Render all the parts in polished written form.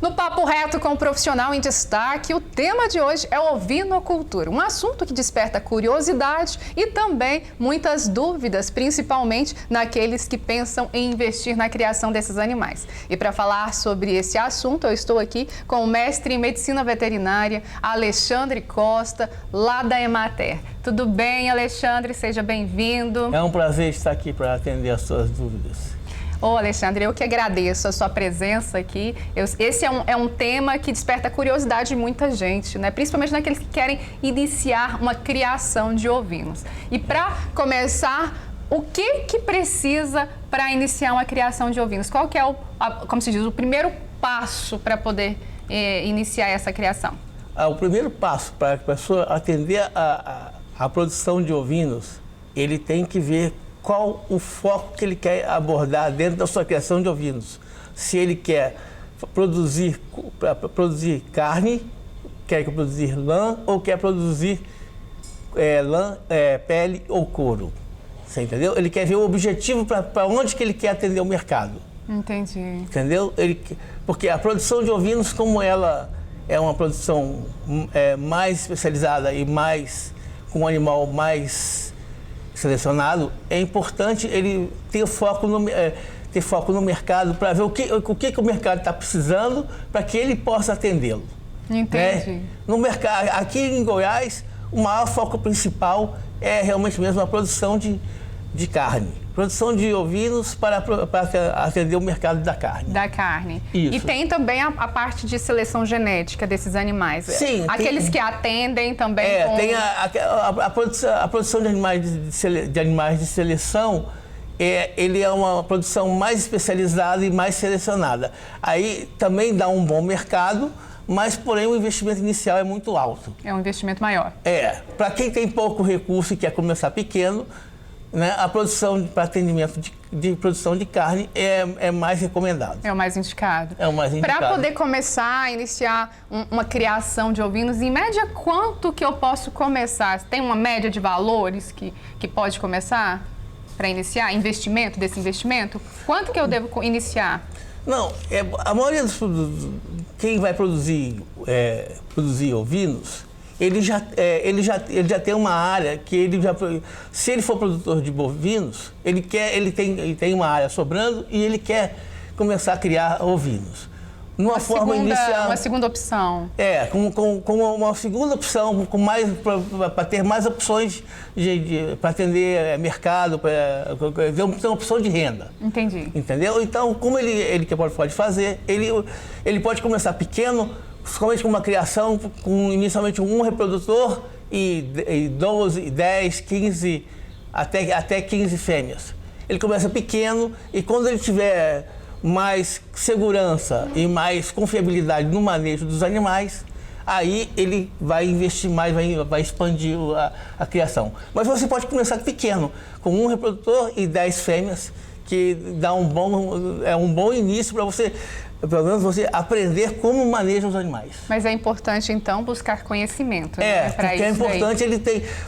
No Papo Reto com o Profissional em Destaque, o tema de hoje é ovinocultura, um assunto que desperta curiosidade e também muitas dúvidas, principalmente naqueles que pensam em investir na criação desses animais. E para falar sobre esse assunto, eu estou aqui com o mestre em Medicina Veterinária, Alexandre Costa, lá da Emater. Tudo bem, Alexandre? Seja bem-vindo. É um prazer estar aqui para atender as suas dúvidas. Ô Alexandre, eu que agradeço a sua presença aqui. Esse é um tema que desperta curiosidade de muita gente, né? Principalmente naqueles que querem iniciar uma criação de ovinos. E para começar, o que precisa para iniciar uma criação de ovinos? Qual que é como se diz, o primeiro passo para poder iniciar essa criação? O primeiro passo para a pessoa atender a produção de ovinos, ele tem que ver qual o foco que ele quer abordar dentro da sua criação de ovinos. Se ele quer produzir carne, quer produzir lã ou quer produzir pele ou couro. Você entendeu? Ele quer ver o objetivo para onde que ele quer atender o mercado. Entendi. Entendeu? Porque a produção de ovinos, como ela é uma produção mais especializada e com um animal mais selecionado, é importante ele ter foco no mercado para ver o que o mercado está precisando para que ele possa atendê-lo. Entendi. Né? No mercado, aqui em Goiás, o maior foco principal é realmente mesmo a produção de carne. Produção de ovinos para atender o mercado da carne. Da carne. Isso. E tem também a parte de seleção genética desses animais. Sim. Aqueles que atendem também. Tem a produção de animais de seleção, ele é uma produção mais especializada e mais selecionada. Aí também dá um bom mercado, mas porém o investimento inicial é muito alto. É um investimento maior. Para quem tem pouco recurso e quer começar pequeno, né, a produção para atendimento de produção de carne é mais recomendado. É o mais indicado. É o mais indicado. Para poder começar a iniciar uma criação de ovinos, em média, quanto que eu posso começar? Tem uma média de valores que pode começar para iniciar? Desse investimento? Quanto que eu devo iniciar? Não, a maioria quem vai produzir ovinos, ele já tem uma área que se ele for produtor de bovinos, ele tem uma área sobrando e ele quer começar a criar ovinos. Uma segunda opção. Com uma segunda opção, para ter mais opções para atender mercado, para ter uma opção de renda. Entendi. Entendeu? Então, como ele pode fazer, ele pode começar pequeno, somente com uma criação, com inicialmente um reprodutor e 12, 10, 15, até 15 fêmeas. Ele começa pequeno e quando ele tiver mais segurança e mais confiabilidade no manejo dos animais, aí ele vai investir mais, vai expandir a criação. Mas você pode começar pequeno, com um reprodutor e 10 fêmeas, que dá um bom início para você, pelo menos você aprender como maneja os animais. Mas é importante, então, buscar conhecimento. Porque é importante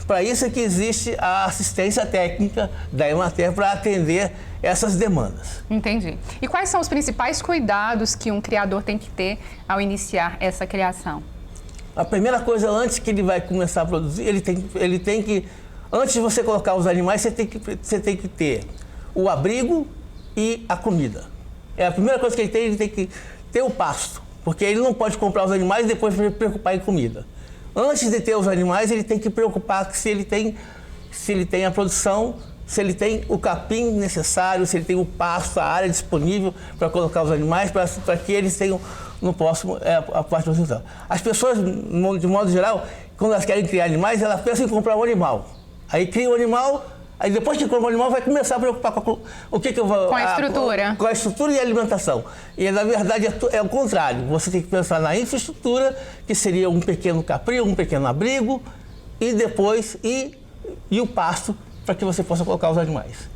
para isso é que existe a assistência técnica da Emater para atender essas demandas. Entendi. E quais são os principais cuidados que um criador tem que ter ao iniciar essa criação? A primeira coisa, antes que ele vai começar a produzir, ele tem que, antes de você colocar os animais, você tem que ter o abrigo e a comida. É a primeira coisa que ele tem que ter o pasto, porque ele não pode comprar os animais e depois se preocupar em comida. Antes de ter os animais, ele tem que preocupar se ele tem a produção, se ele tem o capim necessário, se ele tem o pasto, a área disponível para colocar os animais, para que eles tenham no próximo a parte do resultado. As pessoas, de modo geral, quando elas querem criar animais, elas pensam em comprar um animal. Aí cria um animal. Aí depois que compra o animal, vai começar a preocupar com o que eu vou... Com a estrutura. Com a estrutura e a alimentação. E, na verdade, é o contrário. Você tem que pensar na infraestrutura, que seria um pequeno caprio, um pequeno abrigo, e depois, e o pasto, para que você possa colocar os animais.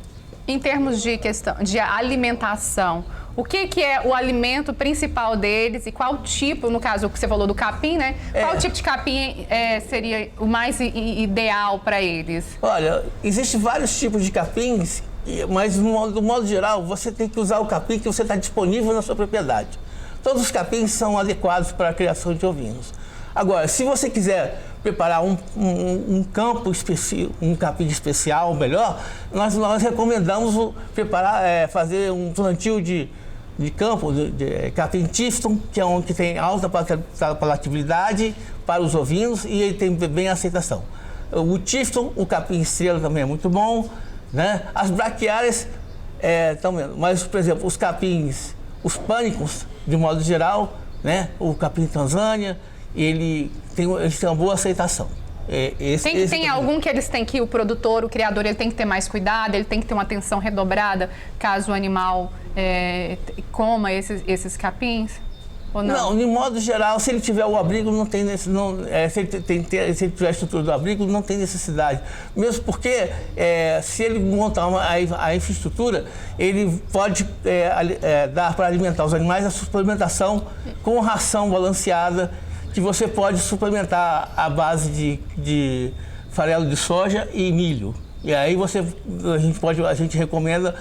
Em termos de questão de alimentação, o que é o alimento principal deles e qual tipo, no caso que você falou do capim, né? Qual tipo de capim seria o mais ideal para eles? Olha, existem vários tipos de capins, mas do modo geral, você tem que usar o capim que você está disponível na sua propriedade. todos os capins são adequados para a criação de ovinos. Agora, se você quiser preparar um campo específico, um capim especial, melhor, nós recomendamos fazer um plantio de campo, de capim Tifton, que é um que tem alta palatabilidade para os ovinos e ele tem bem aceitação. O Tifton, o capim estrela também é muito bom, né? As braquiárias também, mas, por exemplo, os capins, os pânicos, de modo geral, né? O capim Tanzânia, eles têm uma boa aceitação. Tem algum que eles têm que, o produtor, o criador, ele tem que ter mais cuidado, ele tem que ter uma atenção redobrada caso o animal coma esses capins? Ou não? Não, de modo geral, se ele tiver o abrigo, não tem se ele tiver a estrutura do abrigo, não tem necessidade. Mesmo porque, se ele montar a infraestrutura, ele pode dar para alimentar os animais a suplementação com ração balanceada, que você pode suplementar à base de farelo de soja e milho. E aí a gente recomenda,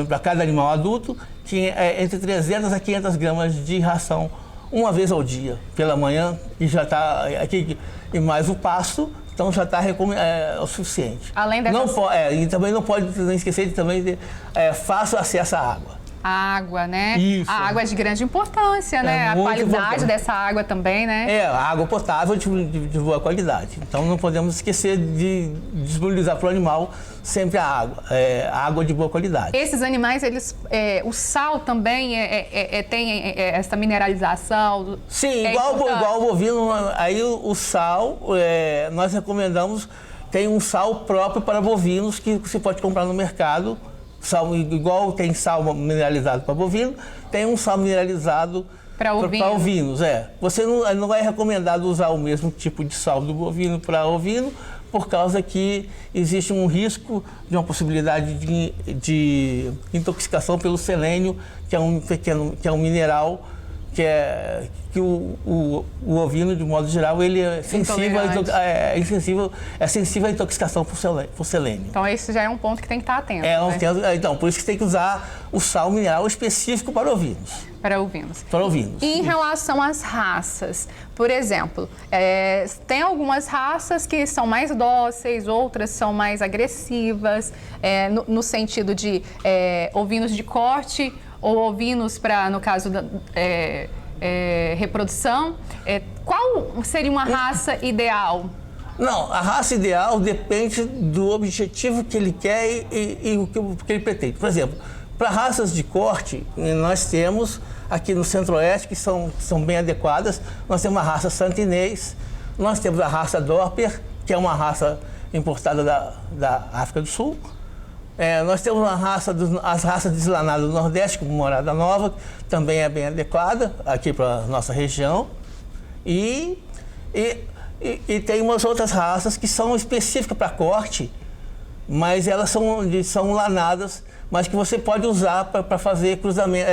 para cada animal adulto, que entre 300 a 500 gramas de ração uma vez ao dia, pela manhã, e já está aqui, e mais o pasto, então já está o suficiente. Além dessas... E também não pode esquecer de também ter fácil acesso à água. A água, né? Isso. A água é de grande importância, né? A qualidade dessa água também, né? A água potável de boa qualidade. Então não podemos esquecer de disponibilizar para o animal sempre a água de boa qualidade. Esses animais, o sal também tem essa mineralização? Sim, igual o bovino, aí o sal, nós recomendamos, tem um sal próprio para bovinos que você pode comprar no mercado. Sal, igual tem sal mineralizado para bovino, tem um sal mineralizado para ovinos. Você não é recomendado usar o mesmo tipo de sal do bovino para ovino, por causa que existe um risco de uma possibilidade de intoxicação pelo selênio, que é um mineral que o ovino, de modo geral, ele é sensível à intoxicação por selênio. Então, esse já é um ponto que tem que estar atento. Então, por isso que tem que usar o sal mineral específico para ovinos. Para ovinos. Para ovinos. E em relação às raças, por exemplo, tem algumas raças que são mais dóceis, outras são mais agressivas, no sentido de ovinos de corte ou ovinos para, no caso da reprodução. Qual seria uma raça ideal? Não, a raça ideal depende do objetivo que ele quer e o que ele pretende. Por exemplo, para raças de corte, nós temos aqui no Centro-Oeste, que são bem adequadas. Nós temos a raça Santinês, nós temos a raça Dorper, que é uma raça importada da África do Sul. Nós temos as raças deslanadas do Nordeste, como Morada Nova, que também é bem adequada aqui para a nossa região. E tem umas outras raças que são específicas para corte, mas elas são lanadas, mas que você pode usar para fazer cruzamento,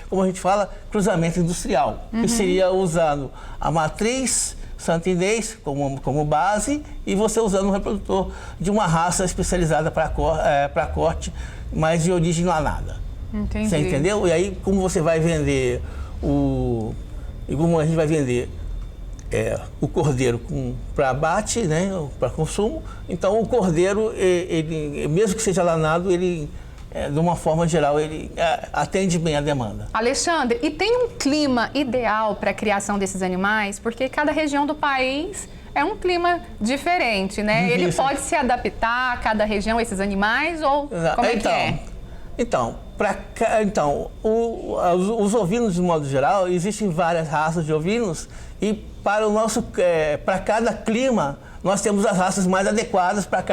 como a gente fala, cruzamento industrial, que seria usando a matriz santinês como base e você usando um reprodutor de uma raça especializada para corte, mas de origem lanada. Entendi. Você entendeu? E aí, como você vai vender como a gente vai vender o cordeiro para abate, né, para consumo, então o cordeiro, ele, mesmo que seja lanado, ele, de uma forma geral, ele atende bem a demanda. Alexandre, e tem um clima ideal para a criação desses animais? Porque cada região do país é um clima diferente, né? Ele pode se adaptar a cada região, esses animais, ou como é que é? Então, os ovinos, de modo geral, existem várias raças de ovinos e para cada clima nós temos as raças mais adequadas para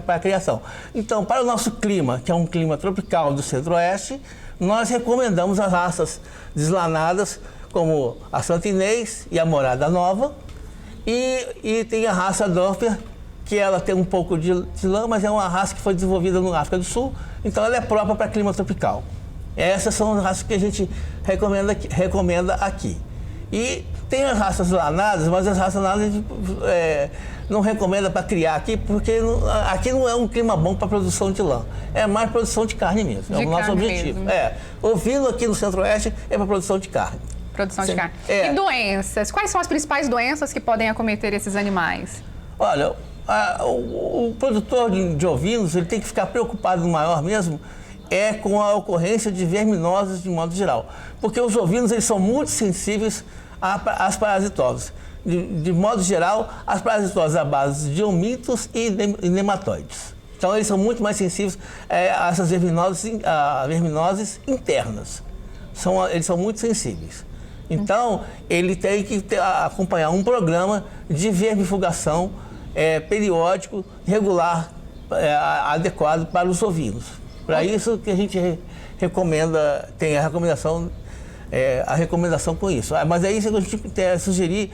a criação. Então, para o nosso clima, que é um clima tropical do Centro-Oeste, nós recomendamos as raças deslanadas, como a Santinês e a Morada Nova, e tem a raça Dorper, que ela tem um pouco de lã, mas é uma raça que foi desenvolvida no África do Sul, então ela é própria para clima tropical. Essas são as raças que a gente recomenda aqui. E Tem as raças lanadas, mas as raças lanadas a gente não recomenda para criar aqui, porque aqui não é um clima bom para produção de lã. É mais produção de carne mesmo, é o nosso objetivo. Ovino aqui no Centro-Oeste é para produção de carne. Produção de carne. E doenças? Quais são as principais doenças que podem acometer esses animais? Olha, o produtor de ovinos, ele tem que ficar preocupado maior mesmo com a ocorrência de verminoses de modo geral. Porque os ovinos, eles são muito sensíveis às parasitoses. De modo geral, as parasitoses à base de eumintos e nematóides. Então, eles são muito mais sensíveis a essas verminoses internas. Eles são muito sensíveis. Então, ele tem que acompanhar um programa de vermifugação periódico, regular, adequado para os ovinos. Para isso que a gente recomenda, tem a recomendação com isso. Mas aí a gente tem que sugerir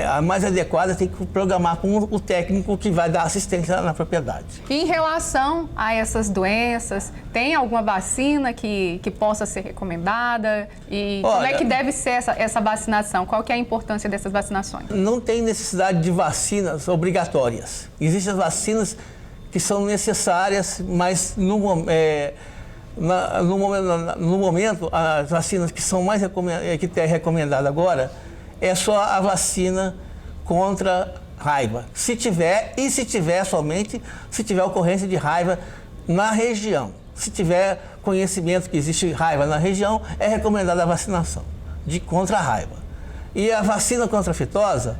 a mais adequada, tem que programar com o técnico que vai dar assistência na propriedade. E em relação a essas doenças, tem alguma vacina que possa ser recomendada? E como é que deve ser essa vacinação? Qual que é a importância dessas vacinações? Não tem necessidade de vacinas obrigatórias. Existem as vacinas que são necessárias, mas no momento, as vacinas que são mais recomendadas agora é só a vacina contra raiva. Se tiver somente se tiver ocorrência de raiva na região. Se tiver conhecimento que existe raiva na região, é recomendada a vacinação contra a raiva. E a vacina contra a fitosa,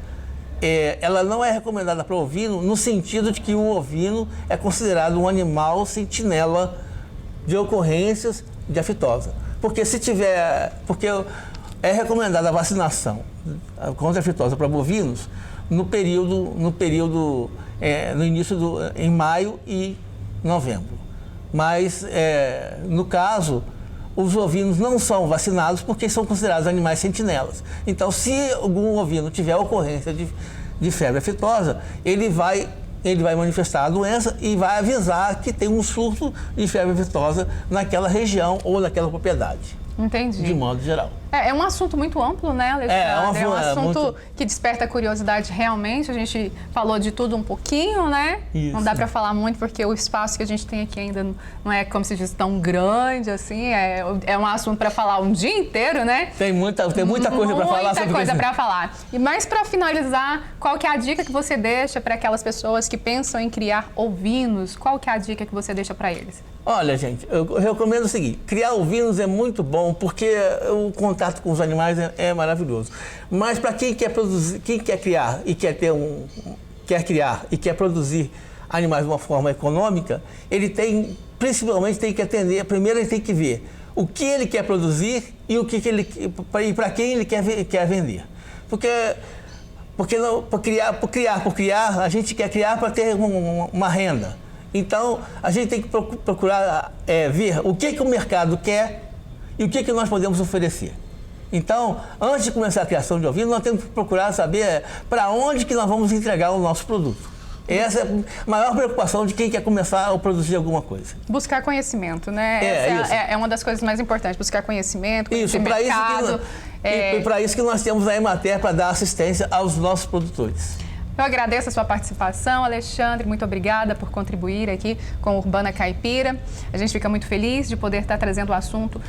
ela não é recomendada para o ovino no sentido de que o ovino é considerado um animal sentinela de ocorrências de aftosa. Porque é recomendada a vacinação contra a aftosa para bovinos no início em maio e novembro. Mas, no caso, os ovinos não são vacinados porque são considerados animais sentinelas. Então, se algum ovino tiver ocorrência de febre aftosa, ele vai manifestar a doença e vai avisar que tem um surto de febre aftosa naquela região ou naquela propriedade. Entendi. De modo geral. É um assunto muito amplo, né, Alexandre? É um assunto muito... que desperta curiosidade realmente. A gente falou de tudo um pouquinho, né? Isso. Não dá para falar muito porque o espaço que a gente tem aqui ainda não é, como se diz, tão grande assim. É um assunto para falar um dia inteiro, né? Tem muita coisa para falar sobre isso. Muita coisa para falar. E mais para finalizar, qual que é a dica que você deixa para aquelas pessoas que pensam em criar ovinos? Qual que é a dica que você deixa para eles? Olha, gente, eu recomendo o seguinte: criar ovinos é muito bom porque o contato com os animais é maravilhoso. Mas para quem quer produzir, quem quer criar e quer produzir animais de uma forma econômica, principalmente tem que atender. Primeiro ele tem que ver o que ele quer produzir e para quem ele quer vender. Porque por criar, a gente quer criar para ter uma renda. Então, a gente tem que procurar ver o que o mercado quer e o que nós podemos oferecer. Então, antes de começar a criação de ovino, nós temos que procurar saber para onde que nós vamos entregar o nosso produto. Essa é a maior preocupação de quem quer começar a produzir alguma coisa. Buscar conhecimento, né? É uma das coisas mais importantes, buscar conhecimento, conhecer mercado. E para isso que nós temos a Emater para dar assistência aos nossos produtores. Eu agradeço a sua participação, Alexandre, muito obrigada por contribuir aqui com o Urbana Caipira. A gente fica muito feliz de poder estar trazendo um assunto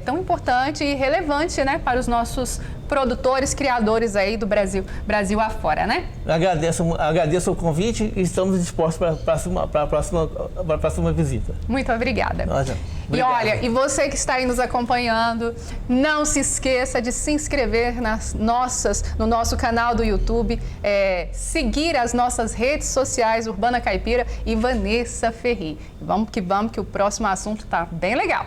tão importante e relevante, né, para os nossos produtores, criadores aí do Brasil afora, né? Agradeço o convite e estamos dispostos para a próxima visita. Muito obrigada. E olha, e você que está aí nos acompanhando, não se esqueça de se inscrever no nosso canal do YouTube, seguir as nossas redes sociais, Urbana Caipira e Vanessa Ferri. Vamos que o próximo assunto está bem legal.